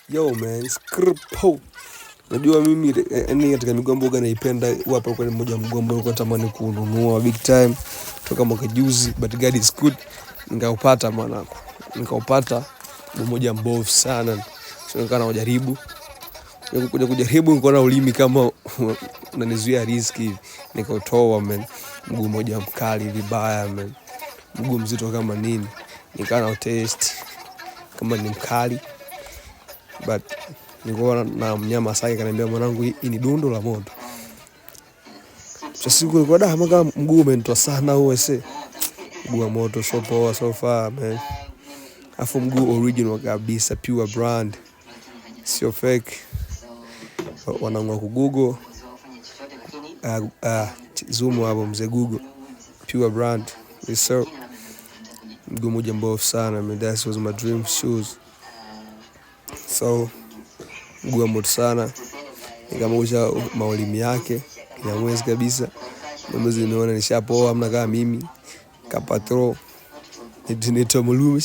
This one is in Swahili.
Yo man, skrpo. Najua mimi yani katika miguu mboga naipenda hapa kwa mmoja mgombo nilikuwa natamani kununua big time toka mwaka juzi, but God is good. Nikaupata mwanangu. Nikaupata mmoja mbovu sana. So nikaanza kujaribu. Nikuja kujaribu nikaona ulimi kama unanizuia riziki hivi. Nikautoa man. Mguu mmoja mkali vibaya man. Mguu mzito kama nini. Nikaanza test kama ni mkali. But nilikuwa na mnyama sasa akaniambia mwanangu hii ni dundo la moto. Sasa nilikuwa kama mguu umenitoa sana huo ese. Mguu wa moto so poa so far man. Afu mguu original kabisa, pure brand. Sio fake. Wanangwa ku Google. Zoom hapo mzee Google. Pure brand. Yes sir. Mguu mmoja mbovu sana man. That was my dream shoes. So mguu wa moto sana. Nikamusha maulimi yake ya mwezi kabisa. Mwezi nimeona nishapoa amna kama mimi kapatro nito mulume.